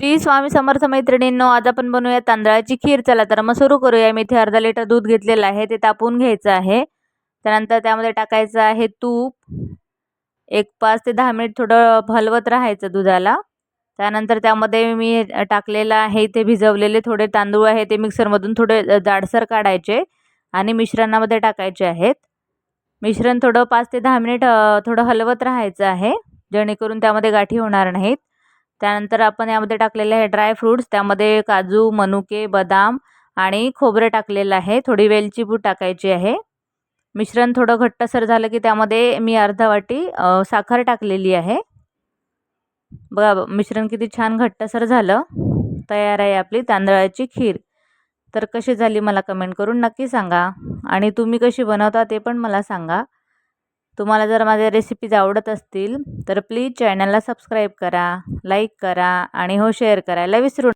श्री स्वामी समर्थ मैत्रिणींनो, आज आपण बनवूया तांदळाची खीर. चला तर मग सुरू करूया. मी इथे अर्धा लिटर दूध घेतलेलं आहे, ते तापवून घ्यायचं आहे. त्यानंतर त्यामध्ये टाकायचं आहे तूप. एक 5 ते 10 मिनिट थोडं हलवत राहायचं दुधाला. त्यानंतर त्यामध्ये मी टाकलेलं आहे इथे भिजवलेले थोडे तांदूळ आहे, ते मिक्सरमधून थोडे जाडसर काढायचे आणि मिश्रणामध्ये टाकायचे आहेत. मिश्रण थोडं 5 ते 10 मिनिट थोडं हलवत राहायचं आहे, जेणेकरून त्यामध्ये गाठी होणार नाहीत. त्यानंतर आपण यामध्ये टाकलेले आहे ड्राय फ्रूट्स. त्यामध्ये काजू, मनुके, बदाम आणि खोबरे टाकलेलं आहे. थोडी वेलची पूड टाकायची आहे. मिश्रण थोडं घट्टसर झालं की त्यामध्ये मी अर्धा वाटी साखर टाकलेली आहे. बघा मिश्रण किती छान घट्टसर झालं. तयार आहे आपली तांदळाची खीर. तर कशी झाली मला कमेंट करून नक्की सांगा आणि तुम्ही कशी बनवता ते पण मला सांगा. तुम्हाला जर माझ्या रेसिपीज आवडत असतील तर प्लीज चॅनलला सबस्क्राईब करा, लाईक करा आणि शेअर करायला विसरू